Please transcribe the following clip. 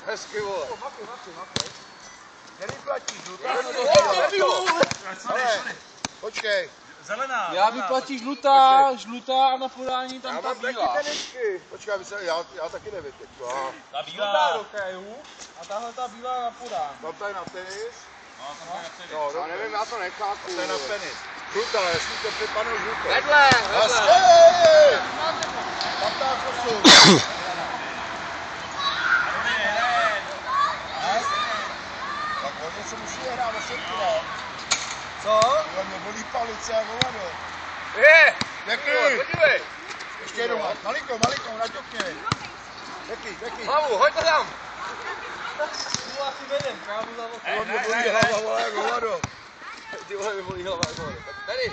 Hezky, vole. Makej. Nevyplatíš žlutá. Počkej. Zelená. Já vyplatí žlutá a na podání tam Já ta mám taky bílá. teničky. Počkej, já taky nevím teď. Ta Žlutá bílá. do krajů a tahle ta bílá na podání. Tam tady na tenis. No, tam je na tenis. Jo, Já nevím, já to nechápu. to je na tenis. Žlutá, jestli to připadnou žlutou. Vedle. Hezky! 15-8. Tak hodně se musí hrát o setku, ne? Co? Tohle mě bolí palice a hovado. Je. Děkuji. Podívej. Ještě jednou, malinkou, naťukni. Děkuji. Hlavu, hoď to tam. Tu asi vedem, kámo za oku. Tohle mě bolí hlava, vole, jak hovado. Ty vole, mi bolí hlava, jako. Tady.